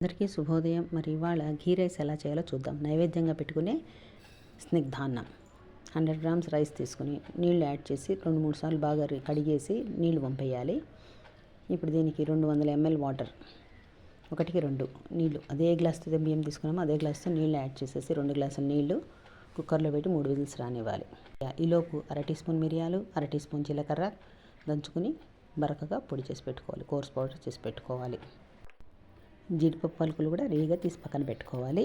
అందరికీ శుభోదయం. మరి ఇవాళ ఘీ రైస్ ఎలా చేయాలో చూద్దాం. నైవేద్యంగా పెట్టుకునే స్నిగ్ధాన్నం 100 గ్రామ్స్ రైస్ తీసుకుని నీళ్ళు యాడ్ చేసి 2-3 సార్లు బాగా కడిగేసి నీళ్లు వంపేయాలి. ఇప్పుడు దీనికి 200 ml వాటర్, 1కి 2 నీళ్లు, అదే గ్లాస్తో బియ్యం తీసుకున్నామో అదే గ్లాస్తో నీళ్ళు యాడ్ చేసేసి 2 గ్లాసుల నీళ్లు కుక్కర్లో పెట్టి 3 విజిల్స్ రానివ్వాలి. ఈలోపు 1/2 టీ స్పూన్ మిరియాలు, 1/2 టీ స్పూన్ జీలకర్ర దంచుకుని బరకగా పొడి చేసి పెట్టుకోవాలి, కోర్స్ పౌడర్ చేసి పెట్టుకోవాలి. జీడిపప్పు పలుకులు కూడా రెడీగా తీసి పక్కన పెట్టుకోవాలి.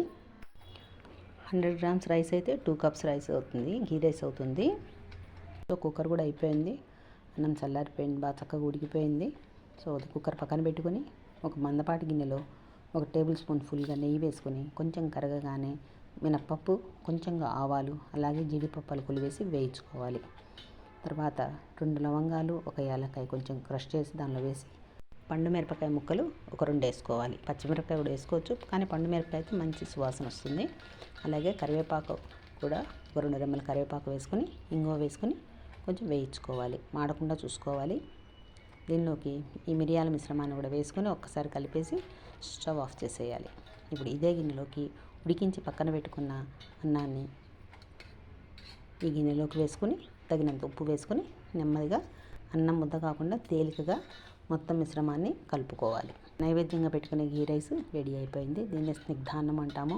100 గ్రామ్స్ రైస్ అయితే 2 కప్స్ రైస్ అవుతుంది, ఘీ రైస్ అవుతుంది. సో కుక్కర్ కూడా అయిపోయింది, అన్నం చల్లారిపోయింది, బాగా చక్కగా ఉడికిపోయింది. సో కుక్కర్ పక్కన పెట్టుకొని ఒక మందపాటి గిన్నెలో 1 టేబుల్ స్పూన్ ఫుల్గా నెయ్యి వేసుకొని కొంచెం కరగగానే మినప్పప్పు, కొంచెంగా ఆవాలు, అలాగే జీడిపప్పు పలుకులు వేసి వేయించుకోవాలి. తర్వాత 2 లవంగాలు, 1 యాలక్కాయ కొంచెం క్రష్ చేసి దానిలో వేసి పండు మిరపకాయ ముక్కలు ఒక 2 వేసుకోవాలి. పచ్చిమిరపకాయ కూడా వేసుకోవచ్చు, కానీ పండు మిరపకాయ అయితే మంచి సువాసన వస్తుంది. అలాగే కరివేపాకు కూడా ఒక 2 రెమ్మల కరివేపాకు వేసుకొని ఇంగువ వేసుకొని కొంచెం వేయించుకోవాలి, మాడకుండా చూసుకోవాలి. దీనిలోకి ఈ మిరియాల మిశ్రమాన్ని కూడా వేసుకొని ఒక్కసారి కలిపేసి స్టవ్ ఆఫ్ చేసేయాలి. ఇప్పుడు ఇదే గిన్నెలోకి ఉడికించి పక్కన పెట్టుకున్న అన్నాన్ని ఈ గిన్నెలోకి వేసుకొని తగినంత ఉప్పు వేసుకొని నెమ్మదిగా అన్నం ముద్ద కాకుండా తేలికగా మొత్తం మిశ్రమాన్ని కలుపుకోవాలి. నైవేద్యంగా పెట్టుకునే ఘీ రైస్ రెడీ అయిపోయింది. దీన్ని స్నిగ్ధాన్నం అంటాము.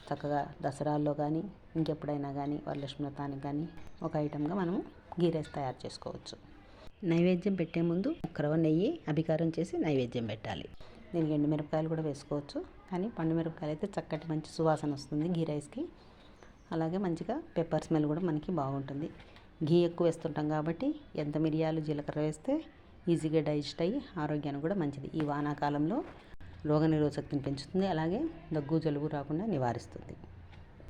చక్కగా దసరాల్లో కానీ ఇంకెప్పుడైనా కానీ వరలక్ష్మి వ్రతానికి కానీ ఒక ఐటెంగా మనము ఘీ రైస్ తయారు చేసుకోవచ్చు. నైవేద్యం పెట్టే ముందు రవ్వ నెయ్యి అభికారం చేసి నైవేద్యం పెట్టాలి. దీనికి ఎండుమిరపకాయలు కూడా వేసుకోవచ్చు, కానీ పండు మిరపకాయలు అయితే చక్కటి మంచి సువాసన వస్తుంది ఘీ రైస్కి. అలాగే మంచిగా పెప్పర్ స్మెల్ కూడా మనకి బాగుంటుంది. ఘీ ఎక్కువ వేస్తుంటాం కాబట్టి ఎంత మిరియాలు జీలకర్ర వేస్తే ఈజీగా డైజెస్ట్ అయ్యి ఆరోగ్యానికి కూడా మంచిది. ఈ వానాకాలంలో రోగనిరోధక శక్తిని పెంచుతుంది, అలాగే దగ్గు జలుబు రాకుండా నివారిస్తుంది.